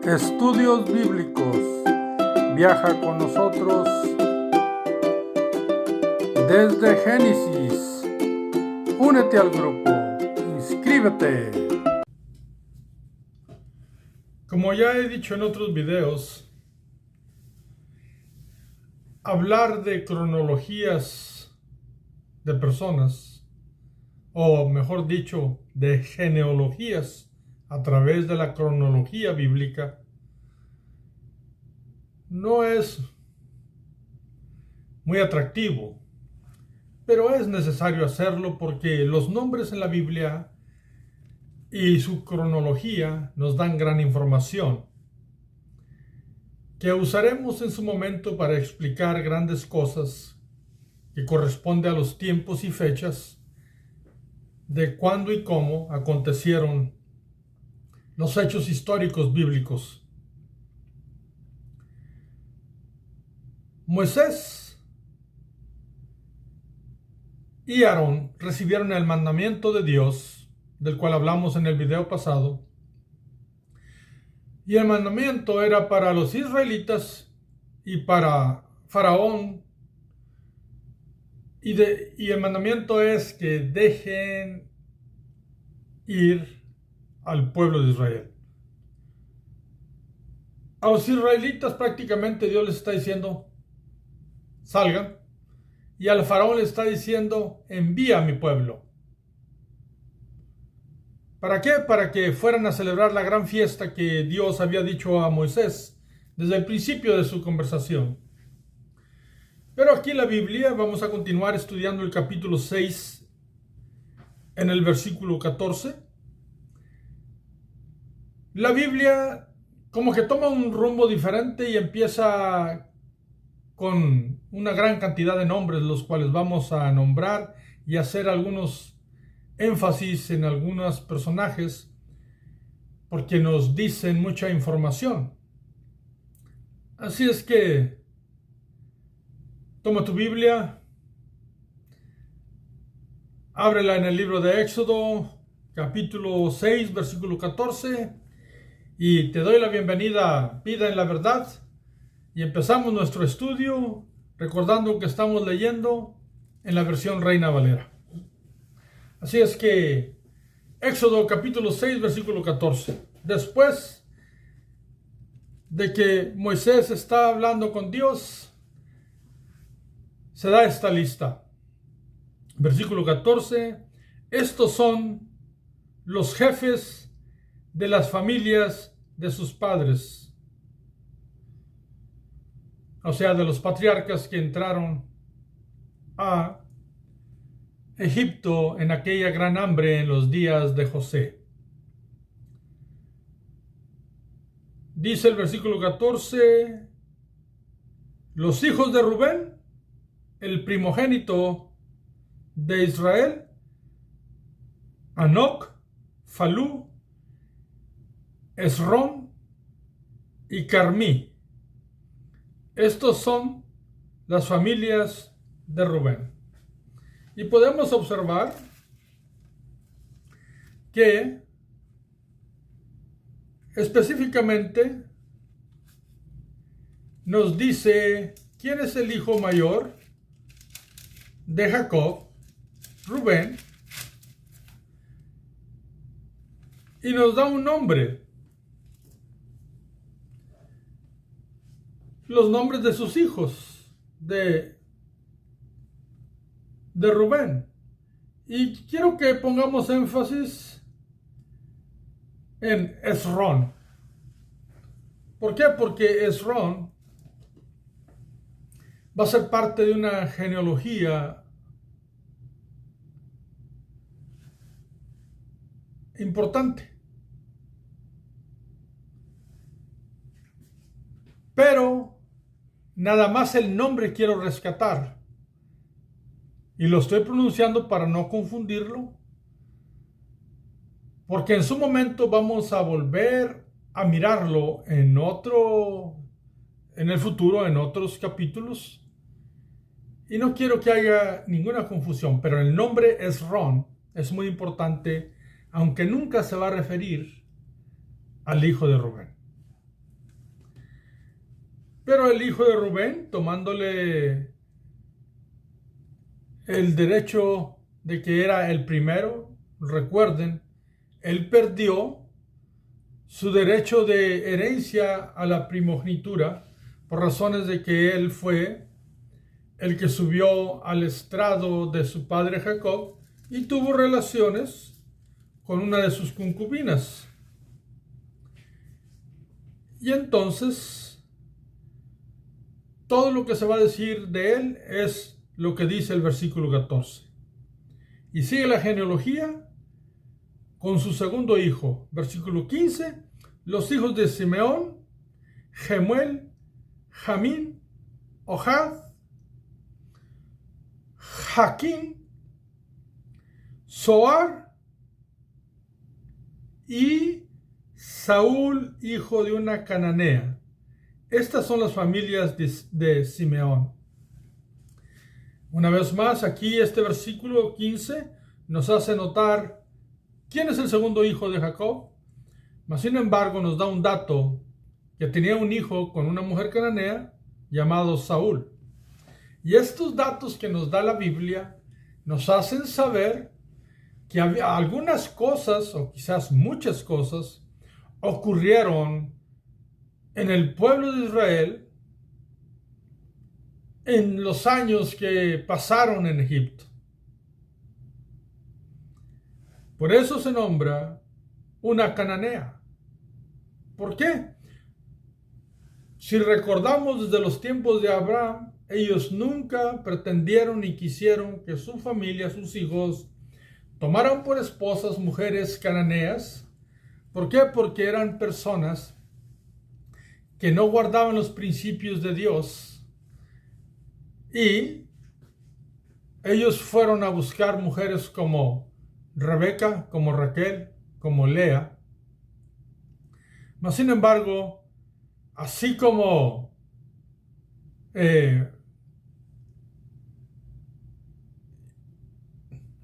Estudios Bíblicos. Viaja con nosotros desde Génesis. Únete al grupo. Inscríbete. Como ya he dicho en otros videos, hablar de cronologías de personas, o mejor dicho, de genealogías a través de la cronología bíblica, no es muy atractivo, pero es necesario hacerlo porque los nombres en la Biblia y su cronología nos dan gran información que usaremos en su momento para explicar grandes cosas que corresponden a los tiempos y fechas de cuándo y cómo acontecieron los hechos históricos bíblicos. Moisés y Aarón recibieron el mandamiento de Dios, del cual hablamos en el video pasado, y el mandamiento era para los israelitas y para Faraón, y el mandamiento es que dejen ir al pueblo de Israel. A los israelitas prácticamente Dios les está diciendo, salgan, y al faraón le está diciendo, envía a mi pueblo. ¿Para qué? Para que fueran a celebrar la gran fiesta que Dios había dicho a Moisés desde el principio de su conversación. Pero aquí en la Biblia vamos a continuar estudiando el capítulo 6 en el versículo 14. La Biblia como que toma un rumbo diferente y empieza con una gran cantidad de nombres, los cuales vamos a nombrar y hacer algunos énfasis en algunos personajes porque nos dicen mucha información. Así es que toma tu Biblia, ábrela en el libro de Éxodo, capítulo 6, versículo 14, y te doy la bienvenida a Vida en la Verdad, y empezamos nuestro estudio recordando que estamos leyendo en la versión Reina Valera. Así es que Éxodo capítulo 6, versículo 14. Después de que Moisés está hablando con Dios, se da esta lista. Versículo 14. Estos son los jefes de las familias de sus padres. O sea, de los patriarcas que entraron a Egipto en aquella gran hambre en los días de José. Dice el versículo 14, los hijos de Rubén, el primogénito de Israel, Hanoc, Falú, Esrón y Carmí. Estos son las familias de Rubén. Y podemos observar que específicamente nos dice quién es el hijo mayor de Jacob, Rubén, y nos da un nombre. Los nombres de sus hijos de Rubén. Y quiero que pongamos énfasis en Esrón. ¿Por qué? Porque Esrón va a ser parte de una genealogía importante. Pero nada más el nombre quiero rescatar. Y lo estoy pronunciando para no confundirlo. Porque en su momento vamos a volver a mirarlo en el futuro, en otros capítulos. Y no quiero que haya ninguna confusión. Pero el nombre Esrón es muy importante, aunque nunca se va a referir al hijo de Rubén. Pero el hijo de Rubén, tomándole el derecho de que era el primero, recuerden, él perdió su derecho de herencia a la primogenitura por razones de que él fue el que subió al estrado de su padre Jacob y tuvo relaciones con una de sus concubinas. Y entonces, todo lo que se va a decir de él es lo que dice el versículo 14. Y sigue la genealogía con su segundo hijo. Versículo 15, los hijos de Simeón, Jemuel, Jamín, Ohad, Jaquín, Zoar y Saúl, hijo de una cananea. Estas son las familias de Simeón. Una vez más, aquí este versículo 15 nos hace notar quién es el segundo hijo de Jacob. Mas, sin embargo, nos da un dato, que tenía un hijo con una mujer cananea llamado Saúl. Y estos datos que nos da la Biblia nos hacen saber que había algunas cosas, o quizás muchas cosas, ocurrieron en el pueblo de Israel en los años que pasaron en Egipto. Por eso se nombra una cananea. ¿Por qué? Si recordamos desde los tiempos de Abraham, ellos nunca pretendieron ni quisieron que su familia, sus hijos, tomaran por esposas mujeres cananeas. ¿Por qué? Porque eran personas que no guardaban los principios de Dios y ellos fueron a buscar mujeres como Rebeca, como Raquel, como Lea. Mas, sin embargo, así como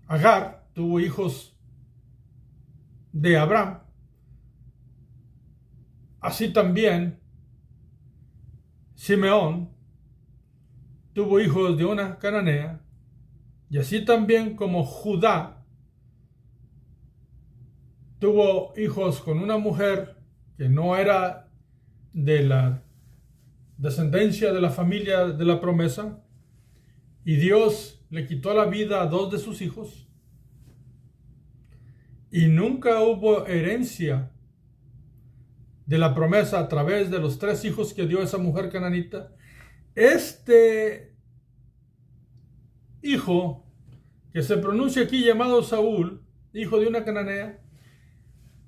Agar tuvo hijos de Abraham, así también Simeón tuvo hijos de una cananea, y así también como Judá tuvo hijos con una mujer que no era de la descendencia de la familia de la promesa, y Dios le quitó la vida a 2 de sus hijos, y nunca hubo herencia de la promesa a través de los 3 hijos que dio esa mujer cananita. Este hijo, que se pronuncia aquí llamado Saúl, hijo de una cananea,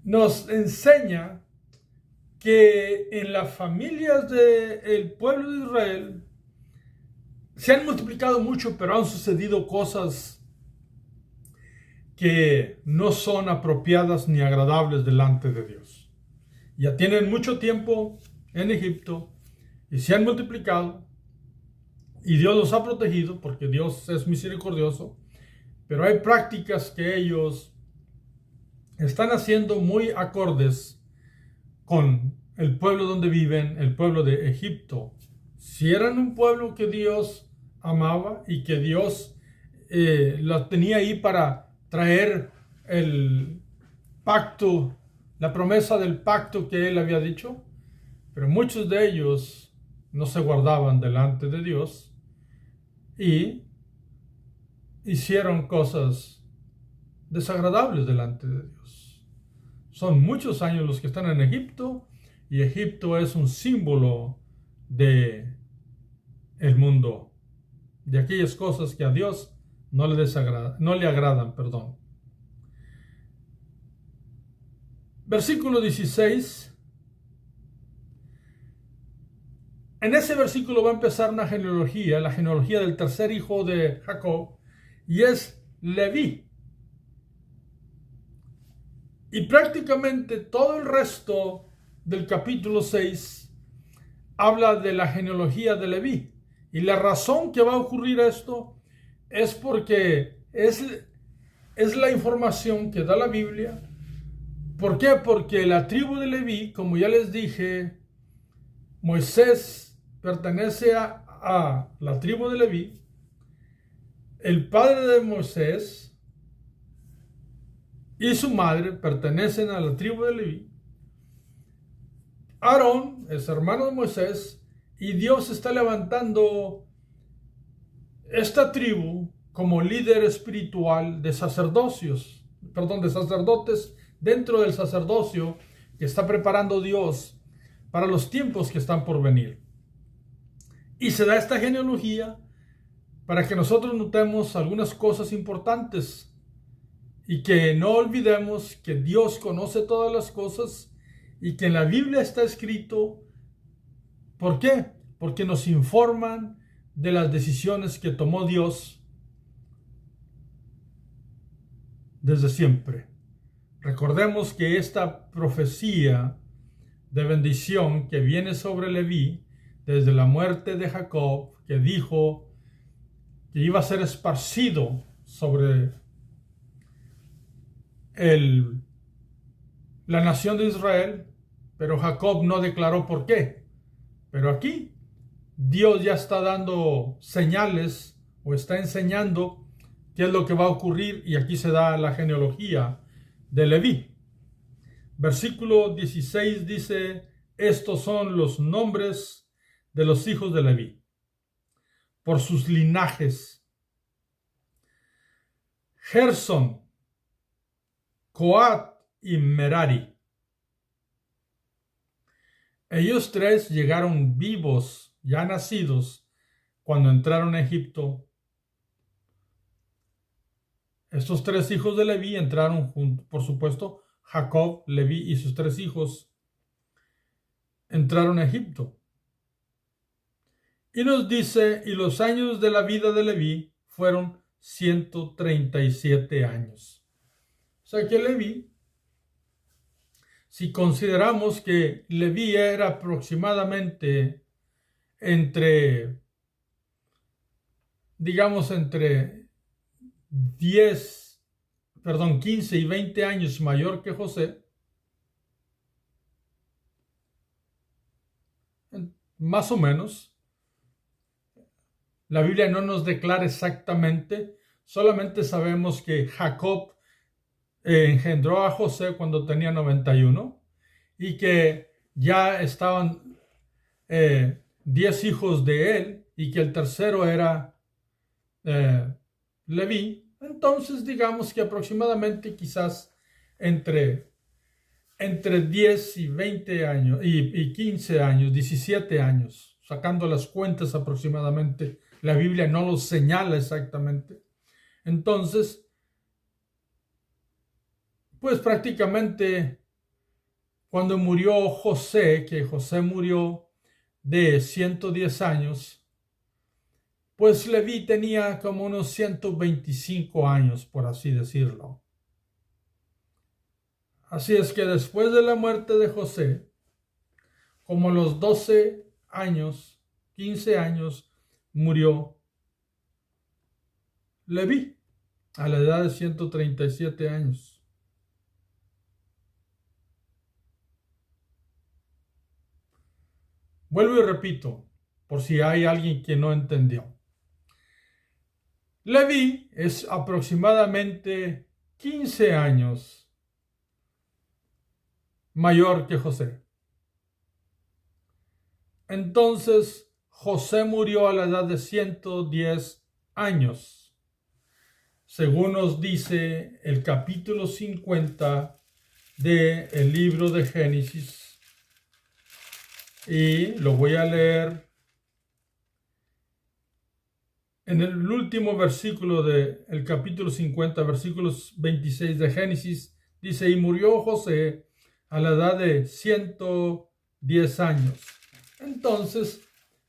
nos enseña que en las familias del pueblo de Israel se han multiplicado mucho, pero han sucedido cosas que no son apropiadas ni agradables delante de Dios. Ya tienen mucho tiempo en Egipto y se han multiplicado, y Dios los ha protegido porque Dios es misericordioso, pero hay prácticas que ellos están haciendo muy acordes con el pueblo donde viven, el pueblo de Egipto. Si eran un pueblo que Dios amaba y que Dios lo tenía ahí para traer el pacto, la promesa del pacto que Él había dicho, pero muchos de ellos no se guardaban delante de Dios y hicieron cosas desagradables delante de Dios. Son muchos años los que están en Egipto, y Egipto es un símbolo de el mundo, de aquellas cosas que a Dios no le agradan. Versículo 16. En ese versículo va a empezar una genealogía, la genealogía del tercer hijo de Jacob, y es Leví. Y prácticamente todo el resto del capítulo 6 habla de la genealogía de Leví. Y la razón que va a ocurrir esto es porque es la información que da la Biblia. ¿Por qué? Porque la tribu de Leví, como ya les dije, Moisés pertenece a la tribu de Leví. El padre de Moisés y su madre pertenecen a la tribu de Leví. Aarón es hermano de Moisés y Dios está levantando esta tribu como líder espiritual de sacerdotes dentro del sacerdocio que está preparando Dios para los tiempos que están por venir. Y se da esta genealogía para que nosotros notemos algunas cosas importantes y que no olvidemos que Dios conoce todas las cosas y que en la Biblia está escrito. ¿Por qué? Porque nos informan de las decisiones que tomó Dios desde siempre. Recordemos que esta profecía de bendición que viene sobre Leví desde la muerte de Jacob, que dijo que iba a ser esparcido sobre la nación de Israel, pero Jacob no declaró por qué. Pero aquí Dios ya está dando señales o está enseñando qué es lo que va a ocurrir, y aquí se da la genealogía de Leví. Versículo 16 dice: estos son los nombres de los hijos de Leví por sus linajes: Gersón, Coat y Merari. Ellos tres llegaron vivos, ya nacidos, cuando entraron a Egipto. Estos tres hijos de Leví entraron juntos, por supuesto. Jacob, Leví y sus tres hijos entraron a Egipto. Y nos dice: y los años de la vida de Leví fueron 137 años. O sea que Leví, si consideramos que Leví era aproximadamente entre 15 y 20 años mayor que José, más o menos. La Biblia no nos declara exactamente, solamente sabemos que Jacob engendró a José cuando tenía 91 y que ya estaban 10 hijos de él y que el tercero era Leví. Entonces digamos que aproximadamente quizás entre 10 y 20 años y 15 años, 17 años, sacando las cuentas aproximadamente. La Biblia no lo señala exactamente. Entonces, pues prácticamente cuando murió José, que José murió de 110 años, pues Leví tenía como unos 125 años, por así decirlo. Así es que después de la muerte de José, como a los 12 años, 15 años, murió Leví a la edad de 137 años. Vuelvo y repito, por si hay alguien que no entendió. Leví es aproximadamente 15 años mayor que José. Entonces, José murió a la edad de 110 años, según nos dice el capítulo 50 del libro de Génesis. Y lo voy a leer en el último versículo del capítulo 50, versículos 26 de Génesis. Dice: y murió José a la edad de 110 años. Entonces,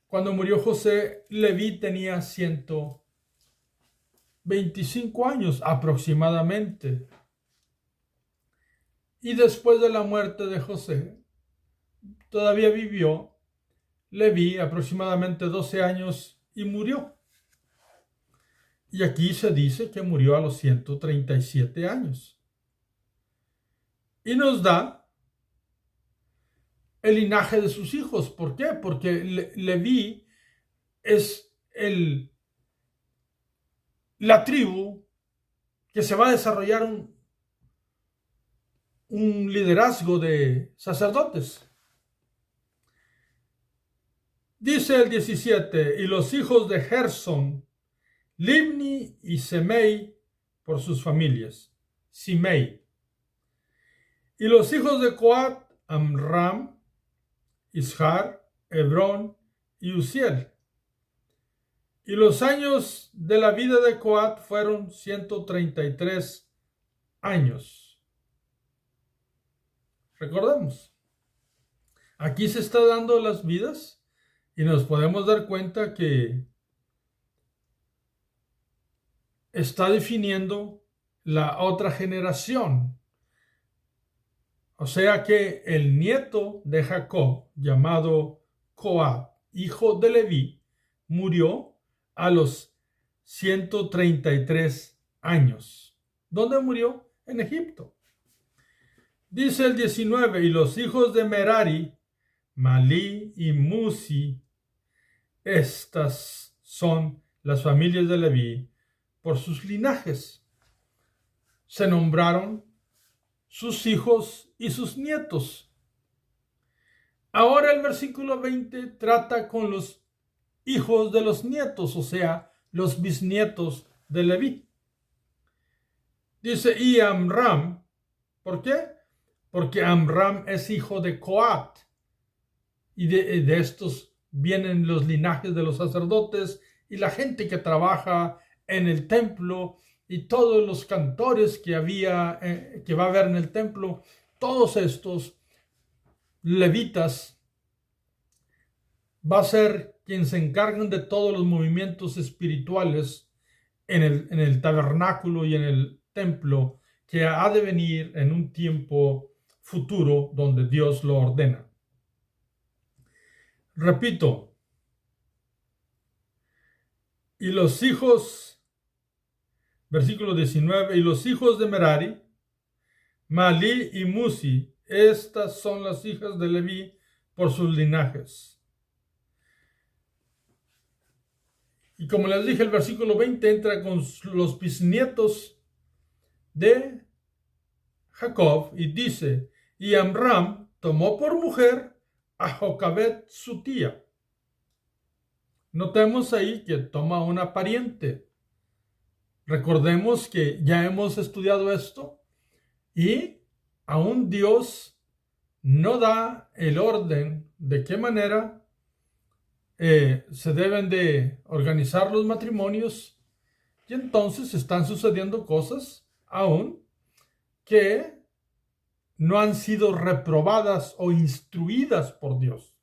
cuando murió José, Leví tenía 125 años aproximadamente. Y después de la muerte de José, todavía vivió Leví aproximadamente 12 años y murió. Y aquí se dice que murió a los 137 años. Y nos da el linaje de sus hijos. ¿Por qué? Porque Leví es la tribu que se va a desarrollar un liderazgo de sacerdotes. Dice el 17, y los hijos de Gersón, Libni y Semei por sus familias. Simei. Y los hijos de Coat, Amram, Ishar, Hebrón y Uziel. Y los años de la vida de Coat fueron 133 años. Recordemos, aquí se está dando las vidas y nos podemos dar cuenta que está definiendo la otra generación. O sea que el nieto de Jacob, llamado Coat, hijo de Leví, murió a los 133 años. ¿Dónde murió? En Egipto. Dice el 19, y los hijos de Merari, Malí y Musi, estas son las familias de Leví por sus linajes. Se nombraron sus hijos y sus nietos. Ahora el versículo 20 trata con los hijos de los nietos, o sea, los bisnietos de Leví. Dice, y Amram, ¿por qué? Porque Amram es hijo de Coat, y de estos vienen los linajes de los sacerdotes y la gente que trabaja en el templo y todos los cantores que va a haber en el templo. Todos estos levitas va a ser quien se encargan de todos los movimientos espirituales en el tabernáculo y en el templo que ha de venir en un tiempo futuro donde Dios lo ordena. Repito, y los hijos, versículo 19, y los hijos de Merari, Malí y Musi, estas son las hijas de Leví por sus linajes. Y como les dije, el versículo 20 entra con los bisnietos de Jacob y dice, y Amram tomó por mujer a Jocabed su tía. Notemos ahí que toma una pariente. Recordemos que ya hemos estudiado esto y aún Dios no da el orden de qué manera se deben de organizar los matrimonios, y entonces están sucediendo cosas aún que no han sido reprobadas o instruidas por Dios.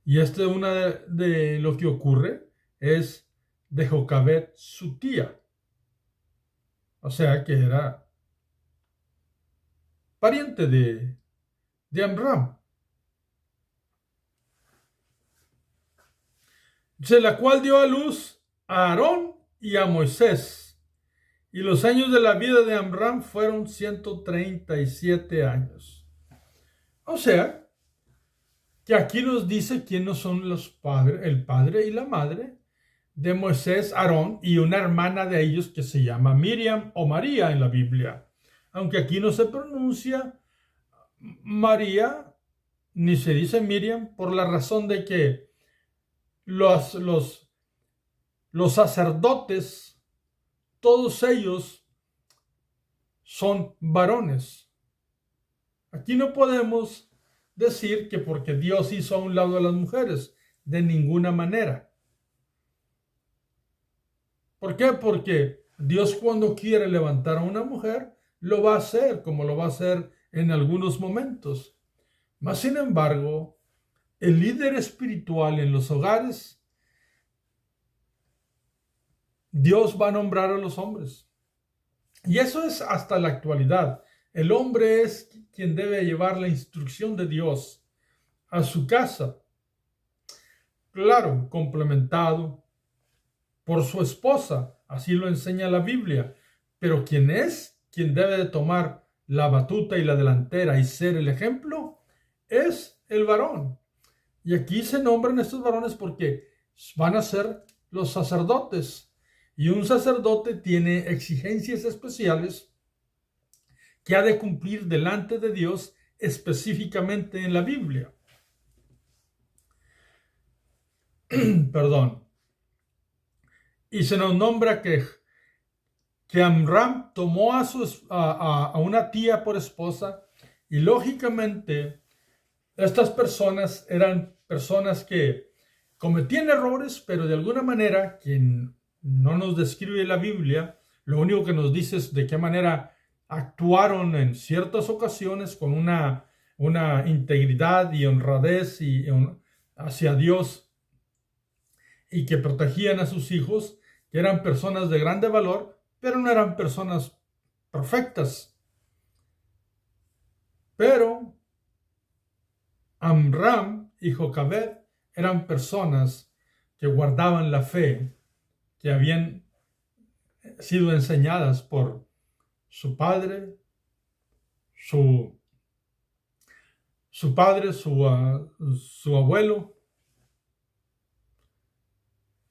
Y una de lo que ocurre es de Jocabed su tía, o sea que era pariente de Amram. La cual dio a luz a Aarón y a Moisés. Y los años de la vida de Amram fueron 137 años. O sea, que aquí nos dice quiénes son los padres, el padre y la madre de Moisés, Aarón y una hermana de ellos que se llama Miriam o María en la Biblia. Aunque aquí no se pronuncia María ni se dice Miriam por la razón de que los sacerdotes, todos ellos son varones. Aquí no podemos decir que porque Dios hizo a un lado a las mujeres, de ninguna manera. ¿Por qué? Porque Dios cuando quiere levantar a una mujer, lo va a hacer, como lo va a hacer en algunos momentos. Mas, sin embargo, el líder espiritual en los hogares, Dios va a nombrar a los hombres. Y eso es hasta la actualidad. El hombre es quien debe llevar la instrucción de Dios a su casa. Claro, complementado por su esposa, así lo enseña la Biblia. Pero quien debe de tomar la batuta y la delantera y ser el ejemplo, es el varón. Y aquí se nombran estos varones porque van a ser los sacerdotes. Y un sacerdote tiene exigencias especiales que ha de cumplir delante de Dios específicamente en la Biblia. Perdón. Y se nos nombra que Amram tomó a una tía por esposa, y lógicamente estas personas eran personas que cometían errores, pero de alguna manera, quien no nos describe la Biblia, lo único que nos dice es de qué manera actuaron en ciertas ocasiones con una integridad y honradez hacia Dios, y que protegían a sus hijos, que eran personas de grande valor, pero no eran personas perfectas. Pero Amram y Jocabed eran personas que guardaban la fe, que habían sido enseñadas por su padre, su abuelo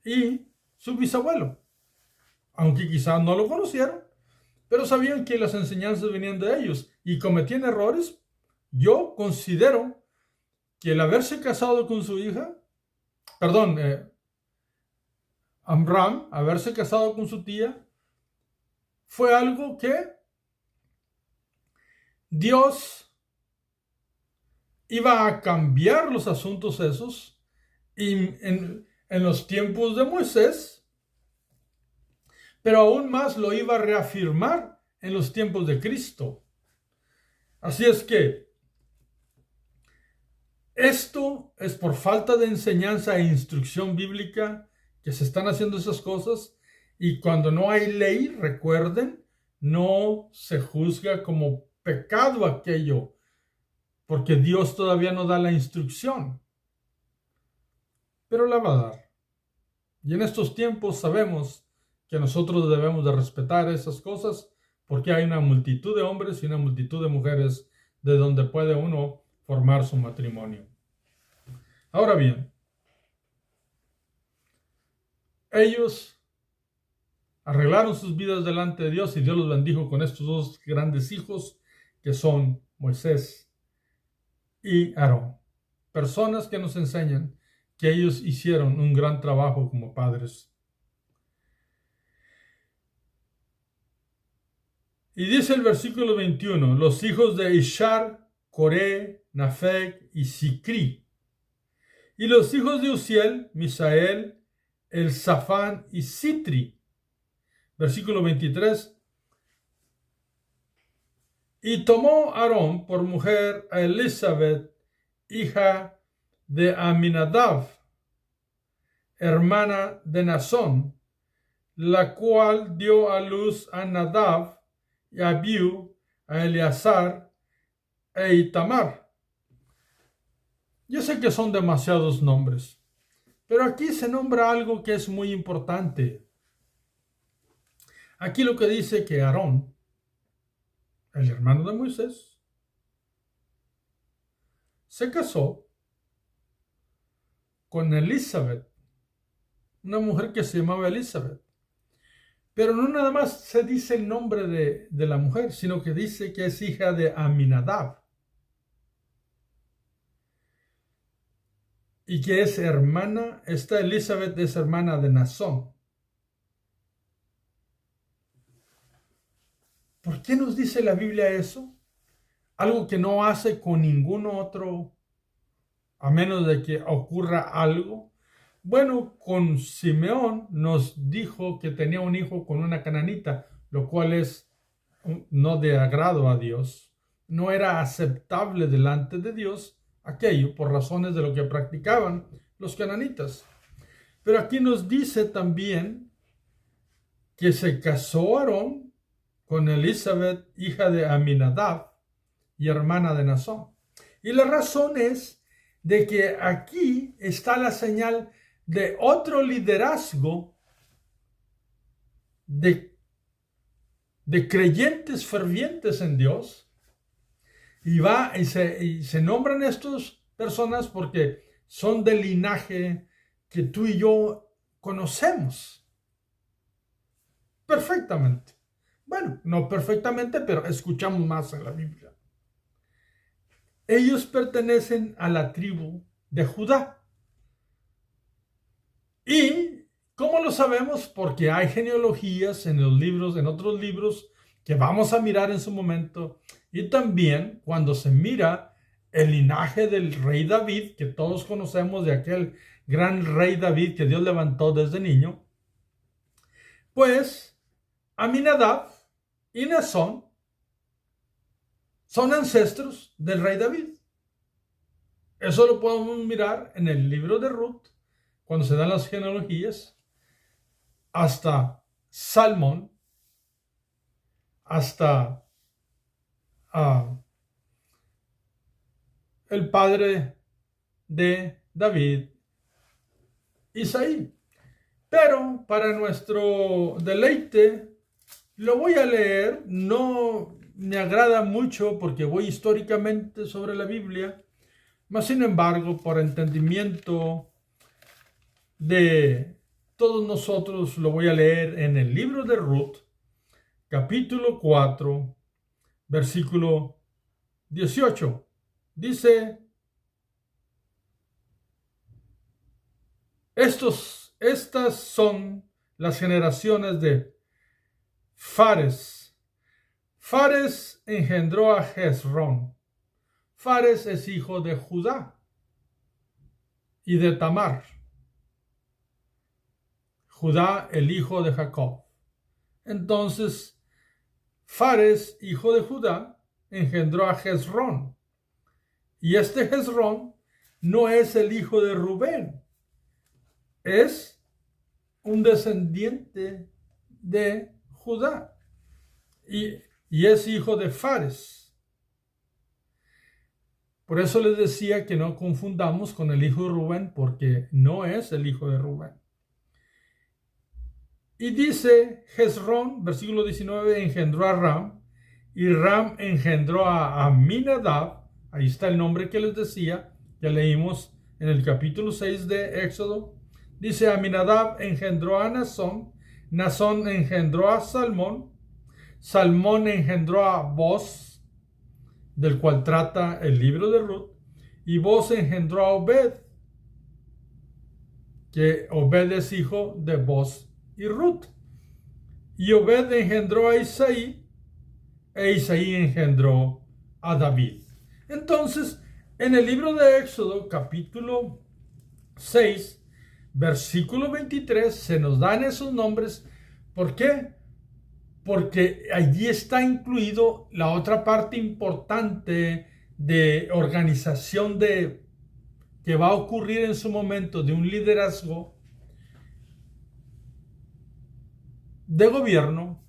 y su bisabuelo. Aunque quizás no lo conocieron, pero sabían que las enseñanzas venían de ellos y cometían errores. Yo considero que el haberse casado con su hija, Amram, haberse casado con su tía, fue algo que Dios iba a cambiar los asuntos esos, y en los tiempos de Moisés, pero aún más lo iba a reafirmar en los tiempos de Cristo. Así es que esto es por falta de enseñanza e instrucción bíblica que se están haciendo esas cosas, y cuando no hay ley, recuerden, no se juzga como pecado aquello, porque Dios todavía no da la instrucción, pero la va a dar. Y en estos tiempos sabemos que nosotros debemos de respetar esas cosas, porque hay una multitud de hombres y una multitud de mujeres de donde puede uno formar su matrimonio. Ahora bien, ellos arreglaron sus vidas delante de Dios, y Dios los bendijo con estos dos grandes hijos que son Moisés y Aarón. Personas que nos enseñan que ellos hicieron un gran trabajo como padres. Y dice el versículo 21, los hijos de Ishar, Coré, Nafeg y Sicri. Y los hijos de Uziel, Misael, Elzafán y Sitri. Versículo 23. Y tomó Aarón por mujer a Elizabeth, hija de Aminadab, hermana de Nazón, la cual dio a luz a Nadab y a Abiú, a Eleazar e Itamar. Yo sé que son demasiados nombres, pero aquí se nombra algo que es muy importante. Aquí lo que dice que Aarón, el hermano de Moisés, se casó con Elizabeth, una mujer que se llamaba Elizabeth. Pero no nada más se dice el nombre de la mujer, sino que dice que es hija de Aminadab y que es hermana, esta Elizabeth es hermana de Nazón. ¿Por qué nos dice la Biblia eso? Algo que no hace con ningún otro, a menos de que ocurra algo. Bueno, con Simeón nos dijo que tenía un hijo con una cananita, lo cual es no de agrado a Dios. No era aceptable delante de Dios aquello por razones de lo que practicaban los cananitas. Pero aquí nos dice también que se casó Aarón con Elizabeth, hija de Aminadab y hermana de Nazón. Y la razón es de que aquí está la señal de otro liderazgo de creyentes fervientes en Dios, y se nombran estas personas porque son del linaje que tú y yo conocemos perfectamente. Bueno, no perfectamente, pero escuchamos más en la Biblia. Ellos pertenecen a la tribu de Judá. ¿Y cómo lo sabemos? Porque hay genealogías en los libros, en otros libros que vamos a mirar en su momento. Y también cuando se mira el linaje del rey David, que todos conocemos, de aquel gran rey David que Dios levantó desde niño, pues Aminadab y Naasón son ancestros del rey David. Eso lo podemos mirar en el libro de Ruth, cuando se dan las genealogías, hasta Salmón, hasta el padre de David, Isaí. Pero para nuestro deleite, lo voy a leer. No me agrada mucho porque voy históricamente sobre la Biblia, mas sin embargo, por entendimiento de todos nosotros, lo voy a leer en el libro de Ruth, capítulo 4, versículo 18. Dice: estas son las generaciones de Fares. Fares engendró a Hezrón. Fares es hijo de Judá y de Tamar. Judá, el hijo de Jacob. Entonces, Fares, hijo de Judá, engendró a Hezrón. Y este Hezrón no es el hijo de Rubén, es un descendiente de Judá y es hijo de Fares. Por eso les decía que no confundamos con el hijo de Rubén, porque no es el hijo de Rubén. Y dice Hezrón, versículo 19, engendró a Ram, y Ram engendró a Aminadab. Ahí está el nombre que les decía, ya leímos en el capítulo 6 de Éxodo. Dice: Aminadab engendró a Naasón, Naasón engendró a Salmón, Salmón engendró a Boz, del cual trata el libro de Ruth, y Boz engendró a Obed, que Obed es hijo de Boz y Ruth. Y Obed engendró a Isaí, e Isaí engendró a David. Entonces, en el libro de Éxodo, capítulo 6, versículo 23, se nos dan esos nombres. ¿Por qué? Porque allí está incluido la otra parte importante de organización que va a ocurrir en su momento, de un liderazgo de gobierno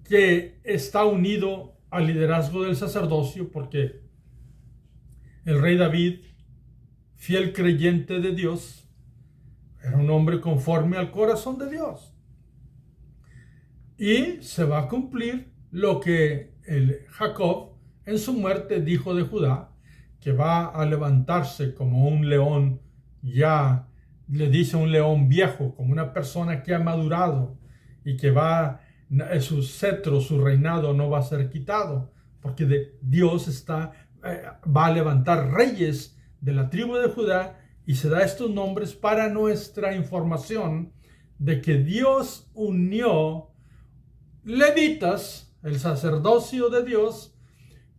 que está unido al liderazgo del sacerdocio, porque el rey David, fiel creyente de Dios, era un hombre conforme al corazón de Dios. Y se va a cumplir lo que el Jacob en su muerte dijo de Judá, que va a levantarse como un león, ya le dice un león viejo, como una persona que ha madurado, y que su cetro, su reinado no va a ser quitado, porque Dios va a levantar reyes de la tribu de Judá, y se da estos nombres para nuestra información de que Dios unió levitas, el sacerdocio de Dios,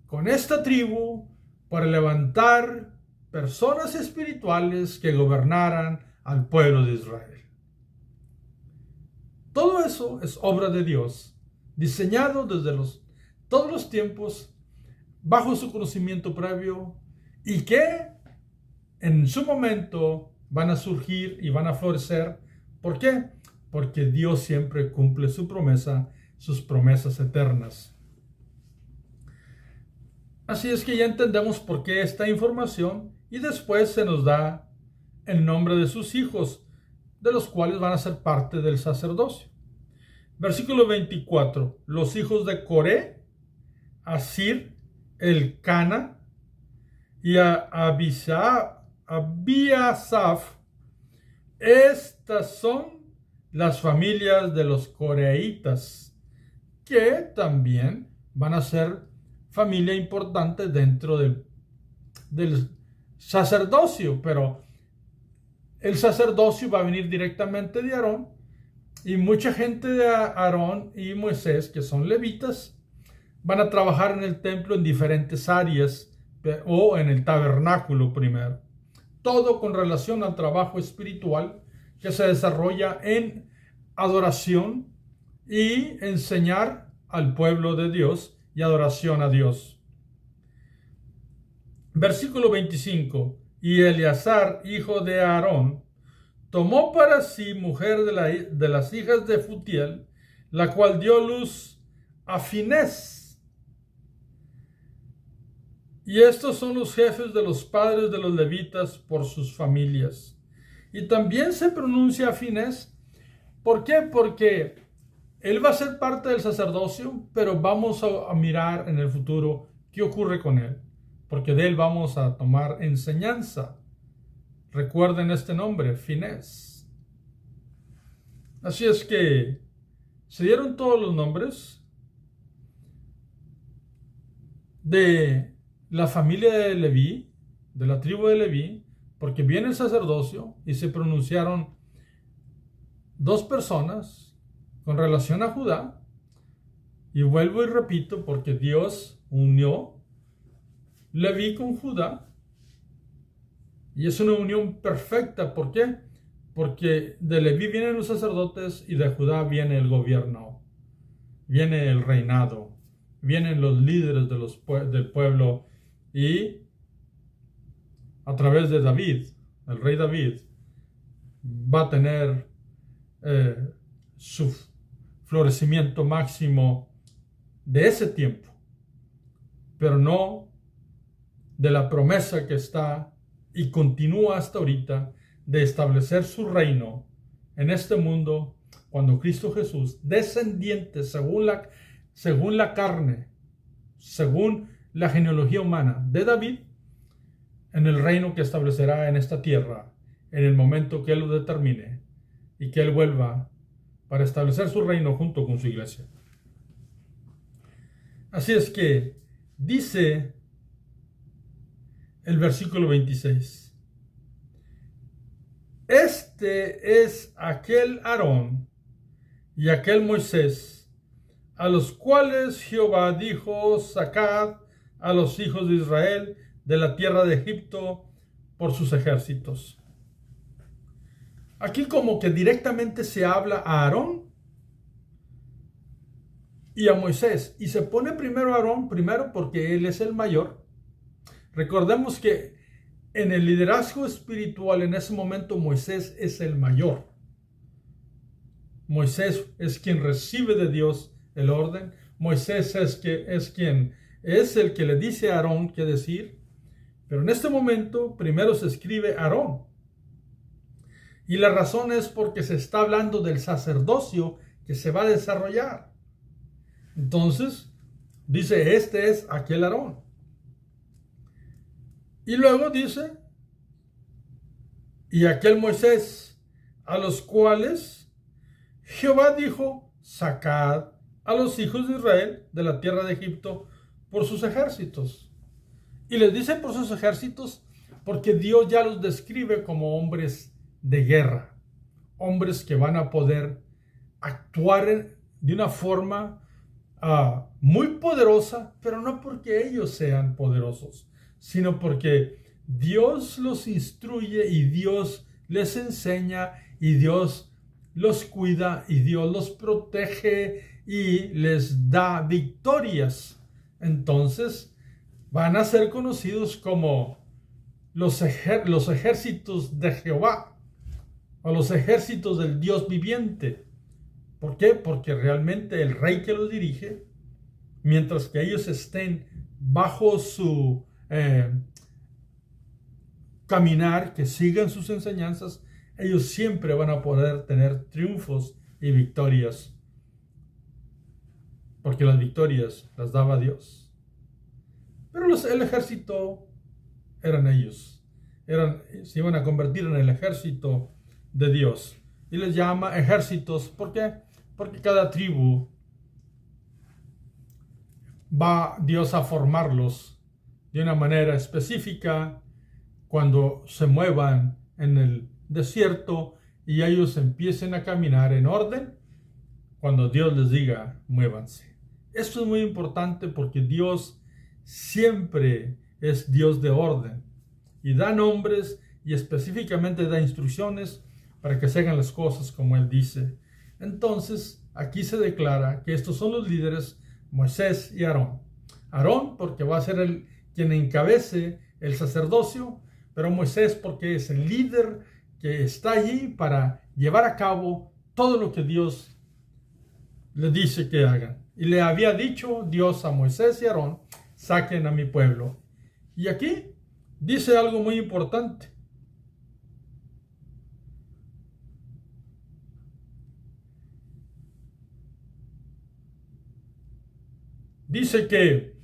con esta tribu para levantar personas espirituales que gobernaran al pueblo de Israel. Todo eso es obra de Dios, diseñado desde todos los tiempos, bajo su conocimiento previo, y que en su momento van a surgir y van a florecer. ¿Por qué? Porque Dios siempre cumple su promesa, sus promesas eternas. Así es que ya entendemos por qué esta información, y después se nos da el nombre de sus hijos, de los cuales van a ser parte del sacerdocio. Versículo 24. Los hijos de Coré, Asir, Elcana y a Abiasaf. Estas son las familias de los coreítas, que también van a ser familia importante dentro del sacerdocio, pero el sacerdocio va a venir directamente de Aarón, y mucha gente de Aarón y Moisés, que son levitas, van a trabajar en el templo en diferentes áreas o en el tabernáculo primero. Todo con relación al trabajo espiritual que se desarrolla en adoración y enseñar al pueblo de Dios y adoración a Dios. Versículo 25. Y Eleazar, hijo de Aarón, tomó para sí mujer de las hijas de Futiel, la cual dio luz a Finés. Y estos son los jefes de los padres de los levitas por sus familias. Y también se pronuncia Finés. ¿Por qué? Porque él va a ser parte del sacerdocio, pero vamos a mirar en el futuro qué ocurre con él, porque de él vamos a tomar enseñanza. Recuerden este nombre, Finés. Así es que se dieron todos los nombres de la familia de Leví, de la tribu de Leví, porque viene el sacerdocio y se pronunciaron dos personas con relación a Judá. Y vuelvo y repito, porque Dios unió Leví con Judá, y es una unión perfecta. ¿Por qué? Porque de Leví vienen los sacerdotes y de Judá viene el gobierno, viene el reinado, vienen los líderes del pueblo, y a través de David, el rey David, va a tener su florecimiento máximo de ese tiempo, pero no de la promesa que está y continúa hasta ahorita de establecer su reino en mundo, cuando Cristo Jesús, descendiente según la carne, según la genealogía humana de David, en el reino que establecerá en esta tierra, en el momento que Él lo determine, y que Él vuelva para establecer su reino junto con su iglesia. Así es que dice el versículo 26. Este es aquel Aarón y aquel Moisés, a los cuales Jehová dijo: sacad a los hijos de Israel de la tierra de Egipto por sus ejércitos. Aquí como que directamente se habla a Aarón y a Moisés, y se pone primero a Aarón, primero porque él es el mayor. Recordemos que en el liderazgo espiritual en ese momento Moisés es el mayor. Moisés es quien recibe de Dios el orden. Moisés es quien es el que le dice a Aarón qué decir. Pero en este momento primero se escribe Aarón. Y la razón es porque se está hablando del sacerdocio que se va a desarrollar. Entonces dice: este es aquel Aarón. Y luego dice: y aquel Moisés, a los cuales Jehová dijo: sacad a los hijos de Israel de la tierra de Egipto por sus ejércitos. Y les dice por sus ejércitos porque Dios ya los describe como hombres de guerra, hombres que van a poder actuar de una forma muy poderosa, pero no porque ellos sean poderosos, sino porque Dios los instruye y Dios les enseña y Dios los cuida y Dios los protege y les da victorias. Entonces van a ser conocidos como los ejércitos de Jehová, o los ejércitos del Dios viviente. ¿Por qué? Porque realmente el rey que los dirige, mientras que ellos estén bajo su caminar, que sigan sus enseñanzas, ellos siempre van a poder tener triunfos y victorias, porque las victorias las daba Dios. Pero el ejército eran ellos. Se iban a convertir en el ejército de Dios. Y les llama ejércitos. ¿Por qué? Porque cada tribu va Dios a formarlos de una manera específica cuando se muevan en el desierto y ellos empiecen a caminar en orden cuando Dios les diga muévanse. Esto es muy importante porque Dios siempre es Dios de orden y da nombres y específicamente da instrucciones para que se hagan las cosas como Él dice. Entonces aquí se declara que estos son los líderes, Moisés y Aarón. Aarón porque va a ser quien encabece el sacerdocio, pero Moisés porque es el líder que está allí para llevar a cabo todo lo que Dios le dice que hagan. Y le había dicho Dios a Moisés y Aarón, saquen a mi pueblo. Y aquí dice algo muy importante. Dice que,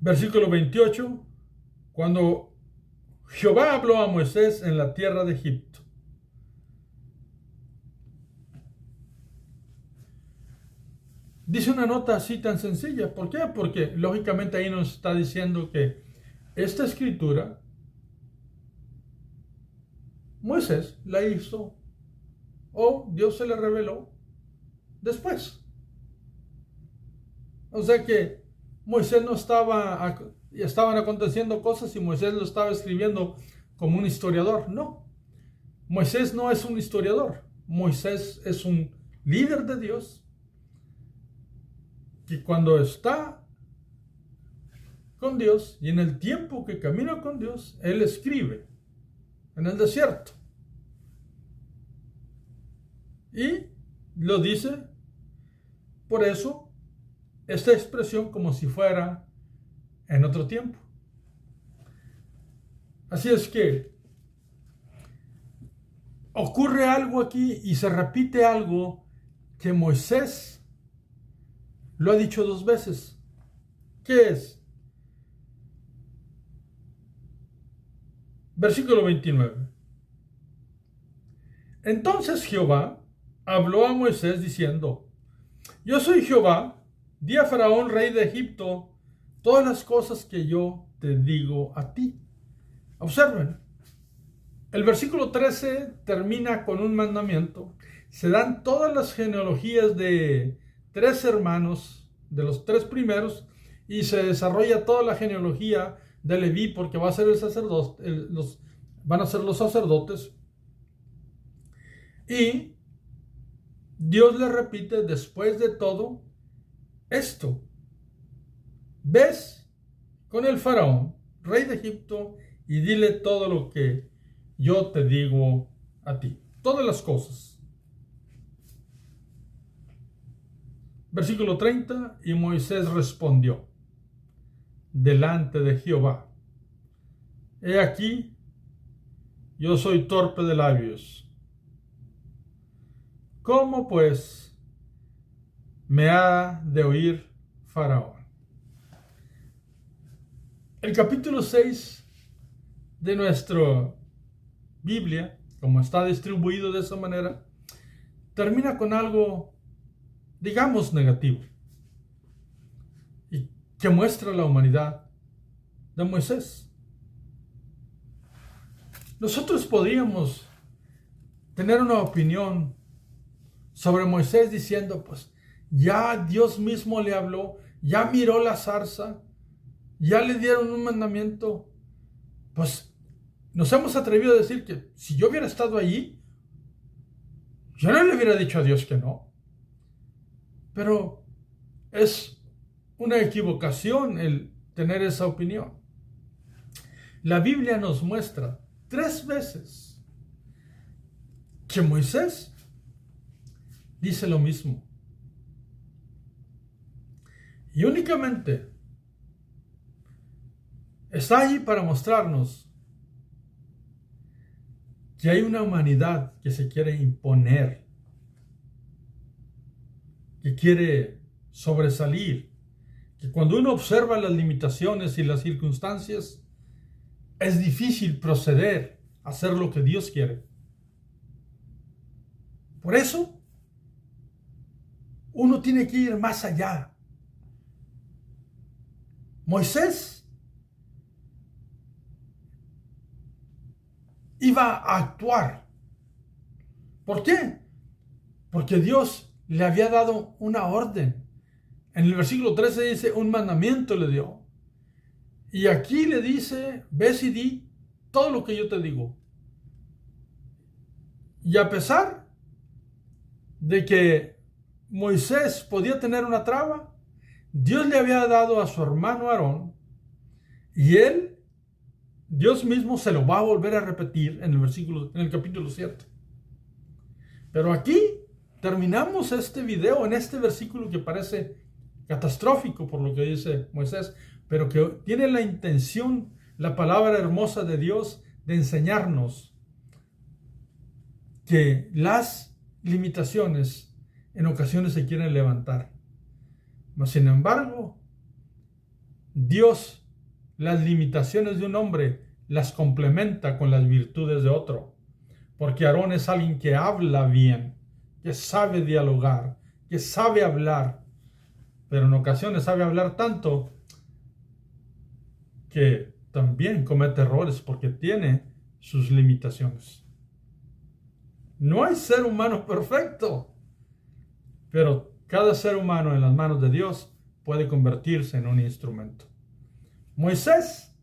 versículo 28, cuando Jehová habló a Moisés en la tierra de Egipto. Dice una nota así tan sencilla. ¿Por qué? Porque lógicamente ahí nos está diciendo que esta escritura Moisés la hizo o Dios se la reveló después. O sea que Moisés no estaban aconteciendo cosas y Moisés lo estaba escribiendo como un historiador. No, Moisés no es un historiador. Moisés es un líder de Dios que cuando está con Dios y en el tiempo que camina con Dios, él escribe en el desierto. Y lo dice, por eso, esta expresión como si fuera en otro tiempo. Así es que ocurre algo aquí y se repite algo que Moisés lo ha dicho 2 veces. ¿Qué es? Versículo 29. Entonces Jehová habló a Moisés diciendo, yo soy Jehová, di a Faraón, rey de Egipto, todas las cosas que yo te digo a ti. Observen, el versículo 13 termina con un mandamiento. Se dan todas las genealogías de 3 hermanos, de los 3 primeros, y se desarrolla toda la genealogía de Leví, porque va a ser el sacerdote, van a ser los sacerdotes. Y Dios le repite después de todo esto. Ves con el faraón, rey de Egipto, y dile todo lo que yo te digo a ti. Todas las cosas. Versículo 30, y Moisés respondió delante de Jehová, he aquí, yo soy torpe de labios. ¿Cómo pues me ha de oír Faraón? El capítulo 6 de nuestra Biblia, como está distribuido de esa manera, termina con algo, digamos, negativo, y que muestra la humanidad de Moisés. Nosotros podríamos tener una opinión sobre Moisés diciendo, pues, ya Dios mismo le habló, ya miró la zarza, ya le dieron un mandamiento, pues, nos hemos atrevido a decir que si yo hubiera estado allí, yo no le hubiera dicho a Dios que no. Pero es una equivocación el tener esa opinión. La Biblia nos muestra 3 veces que Moisés dice lo mismo. Y únicamente está allí para mostrarnos que hay una humanidad que se quiere imponer, que quiere sobresalir, que cuando uno observa las limitaciones y las circunstancias, es difícil proceder a hacer lo que Dios quiere. Por eso, uno tiene que ir más allá. Moisés iba a actuar. ¿Por qué? Porque Dios le había dado una orden. En el versículo 13 dice, un mandamiento le dio. Y aquí le dice, ves y di todo lo que yo te digo. Y a pesar de que Moisés podía tener una traba, Dios le había dado a su hermano Aarón, y Dios mismo se lo va a volver a repetir en el capítulo 7. Pero aquí terminamos este video en este versículo que parece catastrófico por lo que dice Moisés, pero que tiene la intención, la palabra hermosa de Dios, de enseñarnos que las limitaciones en ocasiones se quieren levantar. Mas sin embargo, Dios las limitaciones de un hombre las complementa con las virtudes de otro. Porque Aarón es alguien que habla bien, que sabe dialogar, que sabe hablar, pero en ocasiones sabe hablar tanto que también comete errores porque tiene sus limitaciones. No hay ser humano perfecto, pero cada ser humano en las manos de Dios puede convertirse en un instrumento. Moisés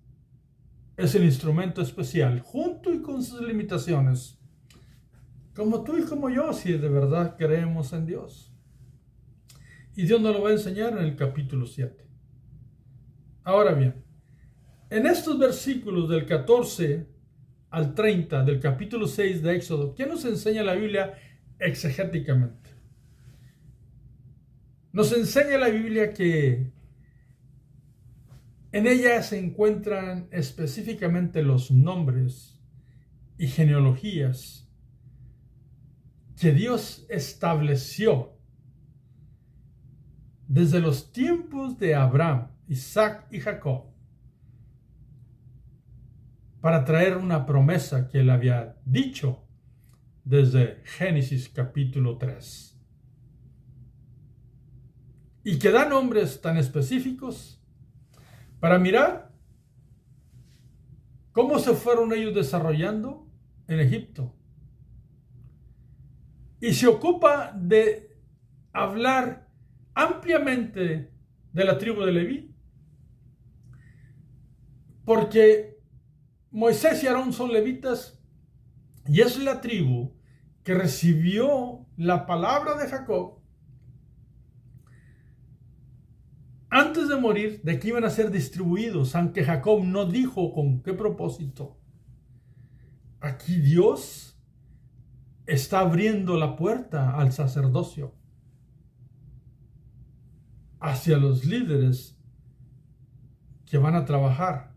es el instrumento especial, junto y con sus limitaciones, como tú y como yo, si de verdad creemos en Dios. Y Dios nos lo va a enseñar en el capítulo 7. Ahora bien, en estos versículos del 14 al 30 del capítulo 6 de Éxodo, ¿qué nos enseña la Biblia exegéticamente? Nos enseña la Biblia que en ella se encuentran específicamente los nombres y genealogías que Dios estableció desde los tiempos de Abraham, Isaac y Jacob para traer una promesa que él había dicho desde Génesis capítulo 3. Y que da nombres tan específicos para mirar cómo se fueron ellos desarrollando en Egipto. Y se ocupa de hablar ampliamente de la tribu de Leví, porque Moisés y Aarón son levitas y es la tribu que recibió la palabra de Jacob antes de morir, de que iban a ser distribuidos, aunque Jacob no dijo con qué propósito. Aquí Dios está abriendo la puerta al sacerdocio hacia los líderes que van a trabajar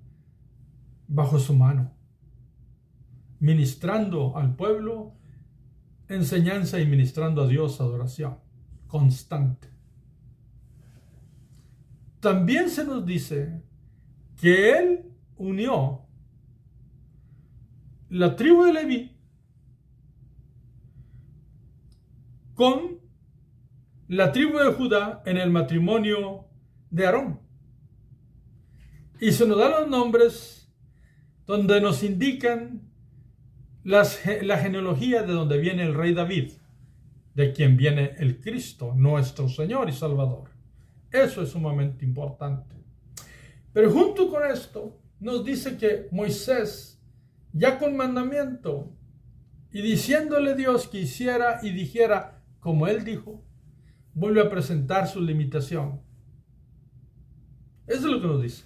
bajo su mano, ministrando al pueblo enseñanza y ministrando a Dios adoración constante. También se nos dice que Él unió la tribu de Leví con la tribu de Judá en el matrimonio de Aarón. Y se nos dan los nombres donde nos indican la genealogía de donde viene el rey David, de quien viene el Cristo, nuestro Señor y Salvador. Eso es sumamente importante. Pero junto con esto, nos dice que Moisés, ya con mandamiento, y diciéndole Dios que hiciera y dijera como él dijo, vuelve a presentar su limitación. Eso es lo que nos dice.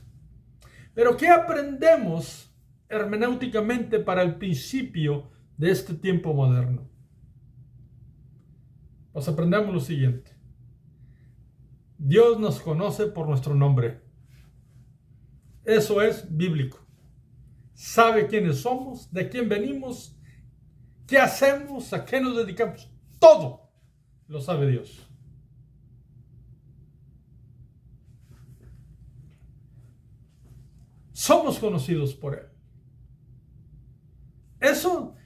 Pero ¿qué aprendemos hermenéuticamente para el principio de este tiempo moderno? Pues aprendemos lo siguiente. Dios nos conoce por nuestro nombre. Eso es bíblico. Sabe quiénes somos, de quién venimos, qué hacemos, a qué nos dedicamos. Todo lo sabe Dios. somos conocidos por Él. Eso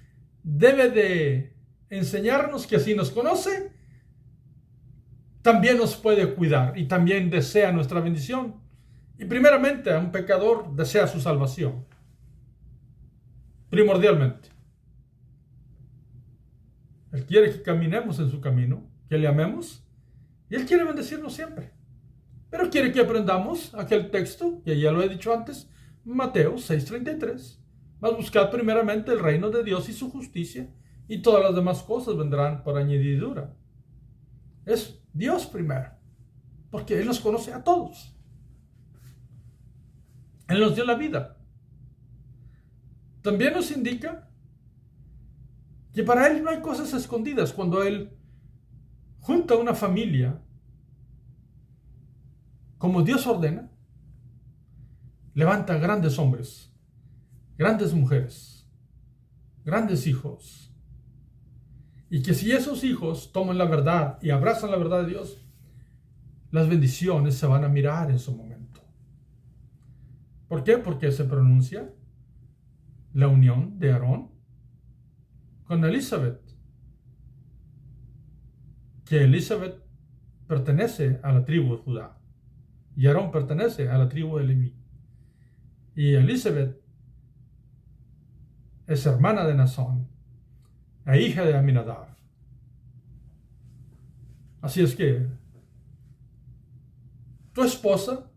debe de enseñarnos que si nos conoce, también nos puede cuidar y también desea nuestra bendición. Y primeramente a un pecador desea su salvación. Primordialmente. Él quiere que caminemos en su camino, que le amemos, y Él quiere bendecirnos siempre. Pero quiere que aprendamos aquel texto, que ya lo he dicho antes, Mateo 6:33. Mas buscad primeramente el reino de Dios y su justicia, y todas las demás cosas vendrán por añadidura. Es Dios primero, porque Él nos conoce a todos. Él nos dio la vida. También nos indica que para Él no hay cosas escondidas. Cuando Él junta una familia, como Dios ordena, levanta grandes hombres, grandes mujeres, grandes hijos. Y que si esos hijos toman la verdad y abrazan la verdad de Dios, las bendiciones se van a mirar en su momento. ¿Por qué? Porque se pronuncia la unión de Aarón con Elizabeth. Que Elizabeth pertenece a la tribu de Judá y Aarón pertenece a la tribu de Leví. Y Elizabeth es hermana de Naasón e hija de Aminadab. Así es que tu esposa,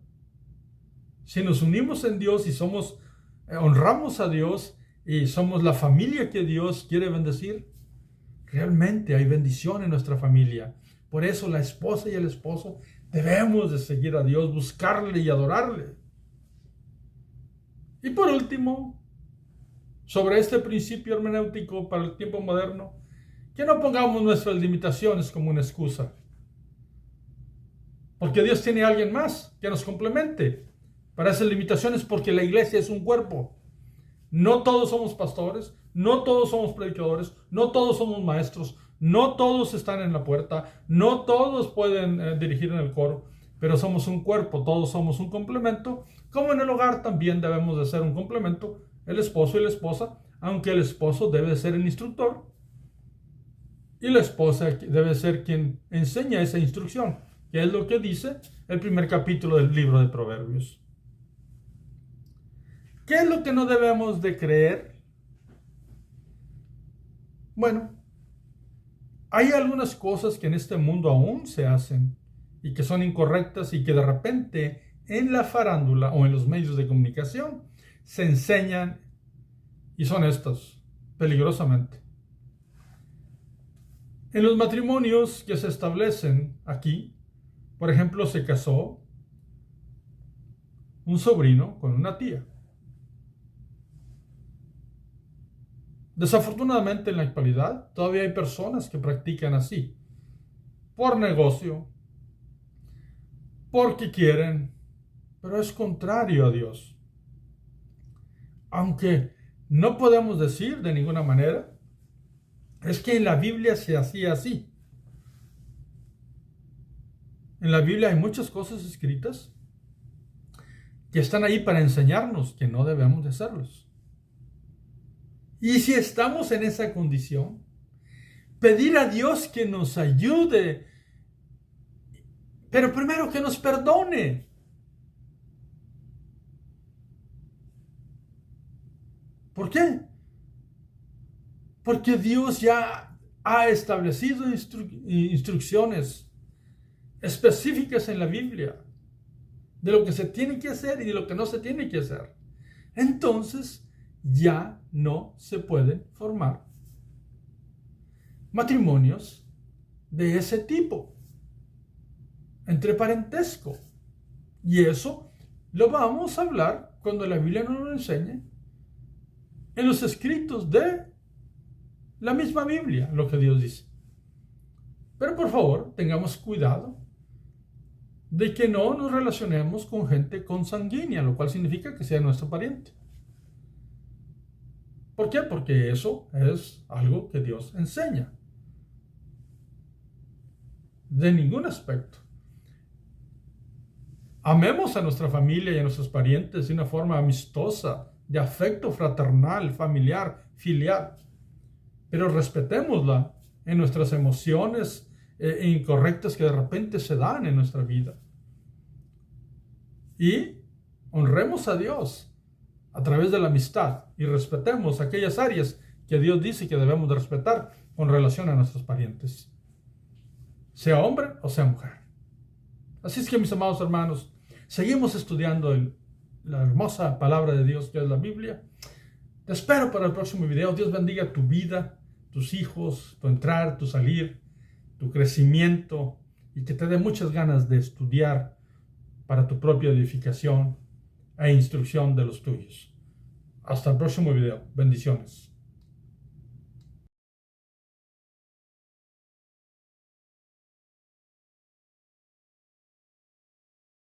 si nos unimos en Dios y honramos a Dios y somos la familia que Dios quiere bendecir, realmente hay bendición en nuestra familia. Por eso la esposa y el esposo debemos de seguir a Dios, buscarle y adorarle. Y por último, sobre este principio hermenéutico para el tiempo moderno, que no pongamos nuestras limitaciones como una excusa. Porque Dios tiene a alguien más que nos complemente para esas limitaciones, porque la iglesia es un cuerpo. No todos somos pastores, no todos somos predicadores, no todos somos maestros, no todos están en la puerta, no todos pueden dirigir en el coro, pero somos un cuerpo, todos somos un complemento. Como en el hogar también debemos de ser un complemento, el esposo y la esposa, aunque el esposo debe ser el instructor y la esposa debe ser quien enseña esa instrucción, que es lo que dice el primer capítulo del libro de Proverbios. ¿Qué es lo que no debemos de creer? Bueno, hay algunas cosas que en este mundo aún se hacen y que son incorrectas y que de repente en la farándula o en los medios de comunicación se enseñan y son estas, peligrosamente. En los matrimonios que se establecen aquí, por ejemplo, se casó un sobrino con una tía. Desafortunadamente en la actualidad todavía hay personas que practican así, por negocio, porque quieren, pero es contrario a Dios. Aunque no podemos decir de ninguna manera, es que en la Biblia se hacía así. En la Biblia hay muchas cosas escritas que están ahí para enseñarnos que no debemos de hacerlos. Y si estamos en esa condición, pedir a Dios que nos ayude, pero primero que nos perdone. ¿Por qué? Porque Dios ya ha establecido instrucciones específicas en la Biblia de lo que se tiene que hacer y de lo que no se tiene que hacer. Entonces, ya no se pueden formar matrimonios de ese tipo, entre parentesco. Y eso lo vamos a hablar cuando la Biblia nos lo enseñe en los escritos de la misma Biblia, lo que Dios dice. Pero por favor, tengamos cuidado de que no nos relacionemos con gente consanguínea, lo cual significa que sea nuestro pariente. ¿Por qué? Porque eso es algo que Dios enseña. De ningún aspecto. Amemos a nuestra familia y a nuestros parientes de una forma amistosa, de afecto fraternal, familiar, filial. Pero respetémosla en nuestras emociones incorrectas que de repente se dan en nuestra vida. Y honremos a Dios a través de la amistad y respetemos aquellas áreas que Dios dice que debemos de respetar con relación a nuestros parientes, sea hombre o sea mujer. Así es que, mis amados hermanos, seguimos estudiando la hermosa palabra de Dios que es la Biblia. Te espero para el próximo video. Dios bendiga tu vida, tus hijos, tu entrar, tu salir, tu crecimiento, y que te dé muchas ganas de estudiar para tu propia edificación e instrucción de los tuyos. Hasta el próximo video. Bendiciones.